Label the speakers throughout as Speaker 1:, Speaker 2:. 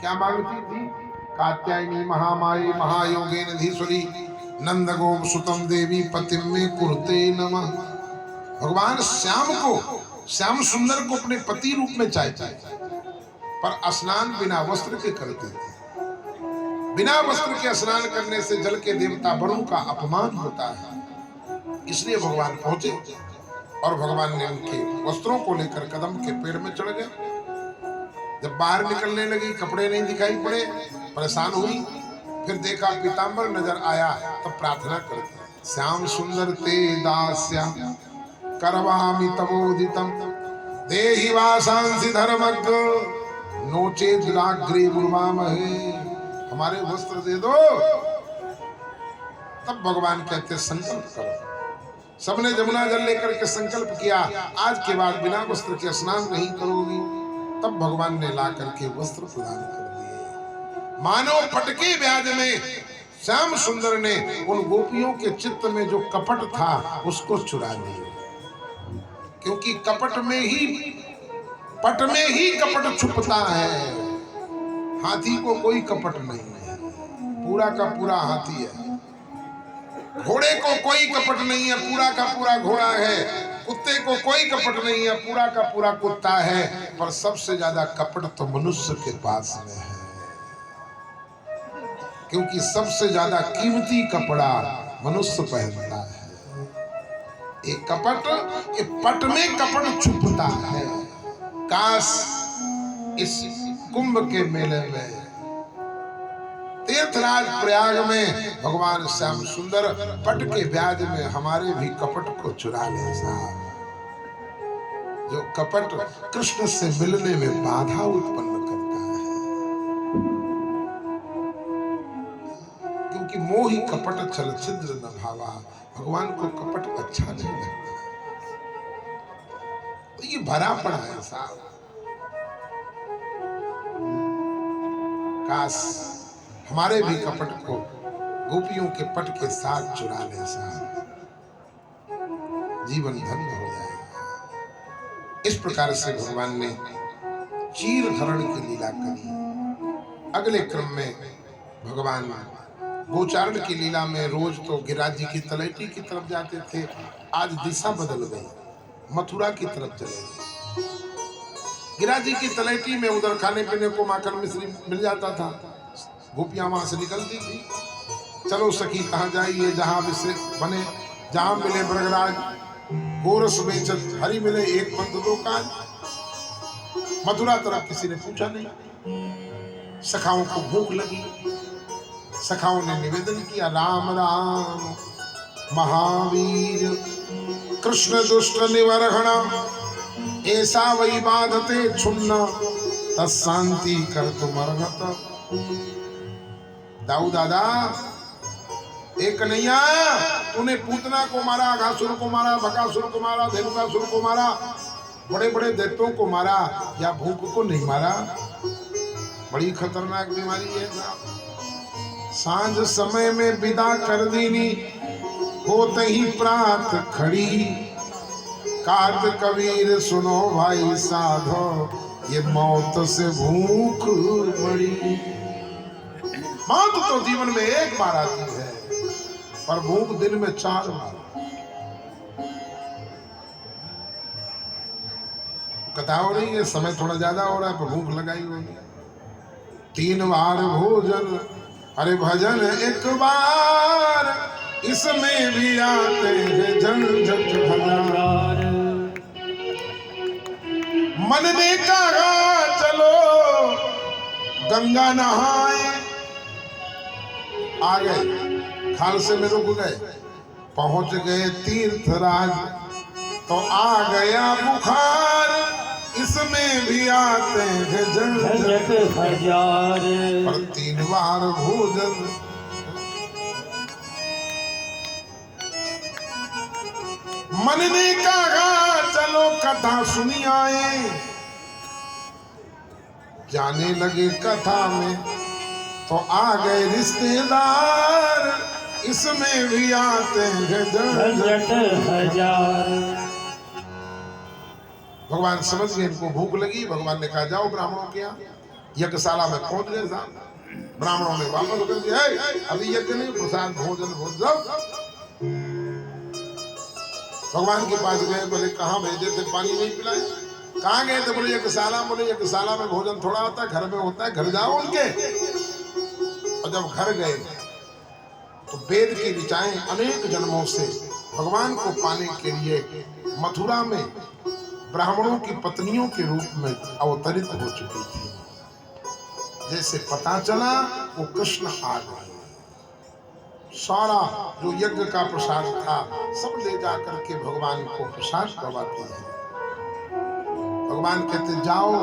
Speaker 1: क्या मांगती थी? कात्यायनी महामाये महायोगेन धीश्वरी नंद गोप सुतम देवी पतिम में कुरुते नमः। भगवान श्याम को, श्याम सुंदर को अपने पति रूप में चाहते थे, पर स्नान बिना वस्त्र के करते थे। बिना वस्त्र के स्नान करने से जल के देवता वरुण का अपमान होता है, इसलिए भगवान पहुंचे और भगवान ने उनके वस्त्रों को लेकर कदम के पेड़ में चढ़ गए। जब बाहर निकलने लगी, कपड़े नहीं दिखाई पड़े, परेशान हुई, फिर देखा पीतांबर नजर आया, तब प्रार्थना करती, श्याम सुंदर ते दास्या करवामि तवोदितम देहि वासांसि धर्मज्ञ नोचे दुराग्रे मुर्वामहे। हमारे वस्त्र दे दो। तब भगवान कहते संकल्प करो। सबने जमुना जल लेकर के संकल्प किया, आज के बाद बिना वस्त्र के स्नान नहीं करोगी। तब भगवान ने ला करके वस्त्र प्रदान कर दिए। मानो फटके ब्याज में श्याम सुंदर ने उन गोपियों के चित्त में जो कपट था उसको चुरा लिया, क्योंकि कपट में ही, पट में ही कपट छुपता है। हाथी को कोई कपट नहीं है, पूरा का पूरा हाथी है। घोड़े को कोई कपट नहीं है, पूरा का पूरा घोड़ा है। कुत्ते को कोई कपट नहीं है, पूरा का पूरा कुत्ता है। पर सबसे ज्यादा कपट तो मनुष्य के पास में है, क्योंकि सबसे ज्यादा कीमती कपड़ा मनुष्य पहनता है। एक कपट, एक पट में कपट छुपता है। काश इस कुंभ के मेले में, तीर्थराज प्रयाग में भगवान श्याम सुंदर पट के ब्याज में हमारे भी कपट को चुरा ले साहब। जो कपट कृष्ण से मिलने में बाधा उत्पन्न करता है, क्योंकि मोहि कपट छल छिद्र न भावा। भगवान को कपट अच्छा नहीं लगता, तो ये भरा पड़ा है साहब। काश हमारे भी कपट को गोपियों के पट के साथ चुरा ले साहब, जीवन धन्य हो जाएगा। इस प्रकार से भगवान ने चीर हरण की लीला करी। अगले क्रम में भगवान गोचारण की लीला में रोज तो गिरिराज जी की तलैटी की तरफ जाते थे, आज दिशा बदल गई, मथुरा की तरफ चले गए। गिरिराज जी की तलैटी में उधर खाने पीने को माखन मिश्री मिल जाता था, गोपियां वहां से निकलती थी। चलो सखी कहाँ जाइए, जहां विषय बने, जहां मिले ब्रगराज, गोरस बेचत हरी मिले एक पंथ दो काज। मथुरा तरफ किसी ने पूछा नहीं। सखाओं को भूख लगी, सखाओं ने निवेदन किया, राम राम महावीर कृष्ण दुष्ट निवर्हणा ऐसा वही बाधते छुन्ना तत्शांति कर तुम अर्हत। दाऊ दादा, एक कन्हैया, तूने पूतना को मारा, घासुर को मारा, बकासुर को मारा, धेनुकासुर को मारा, बड़े बड़े दैत्यों को मारा, या भूख को नहीं मारा? बड़ी खतरनाक बीमारी है साहब। सांझ समय में विदा कर दीनी, होते ही प्रात खड़ी, काट कबीर सुनो भाई साधो, ये मौत से भूख बड़ी। मौत तो जीवन में एक बार आती है, पर भूख दिन में 4 बार। कथा हो रही है, समय थोड़ा ज्यादा हो रहा है, पर भूख लगाई होगी। 3 बार भोजन, अरे भजन एक बार, इसमें भी आते हैं झंझट हजार। मन ने कहा चलो गंगा नहाए, आ गए, खालसे में रुक गए, पहुंच गए तीर्थराज, तो आ गया बुखार, इसमें भी आते हैं झंझट हजार। पर 3 बार भोजन, मन ने कहा चलो कथा सुनी आए, जाने लगे कथा में, तो आ गए रिश्तेदार, इसमें भी आते हैं झंझट हजार। भगवान समझ गए इनको भूख लगी। भगवान ने कहा जाओ ब्राह्मणों के यहाँ, यज्ञशाला में पहुंच गए साहब। ब्राह्मणों ने वापस कर दिया, अभी यज्ञ नहीं, प्रसाद भोजन भगवान के पास गए, बोले कहाँ भेजे थे, पानी नहीं पिलाए? कहाँ गए थे? बोले यज्ञशाला। बोले यज्ञशाला में भोजन थोड़ा होता है, घर में होता है, घर जाओ उनके। और जब घर गए तो वेद की ऋचाएं अनेक जन्मों से भगवान को पाने के लिए मथुरा में ब्राह्मणों की पत्नियों के रूप में अवतरित हो चुकी थी। जैसे पता चला वो कृष्ण आ गए, सारा जो यज्ञ का प्रसाद था सब ले जाकर के भगवान को प्रसाद करवाती है। भगवान कहते जाओ,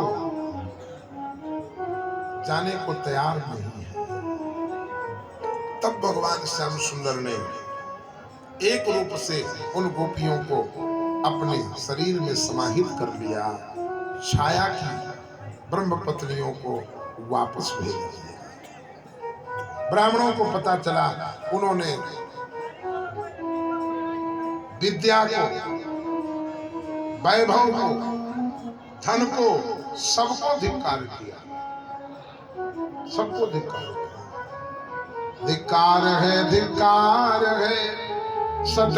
Speaker 1: जाने को तैयार नहीं है। तब भगवान श्याम सुंदर ने एक रूप से उन गोपियों को अपने शरीर में समाहित कर लिया, छाया की ब्रह्म पत्नियों को वापस भेज दिया। ब्राह्मणों को पता चला, उन्होंने विद्या को, वैभव को, धन को, सबको धिक्कार किया, सबको धिक्कार किया। धिक्कार है सत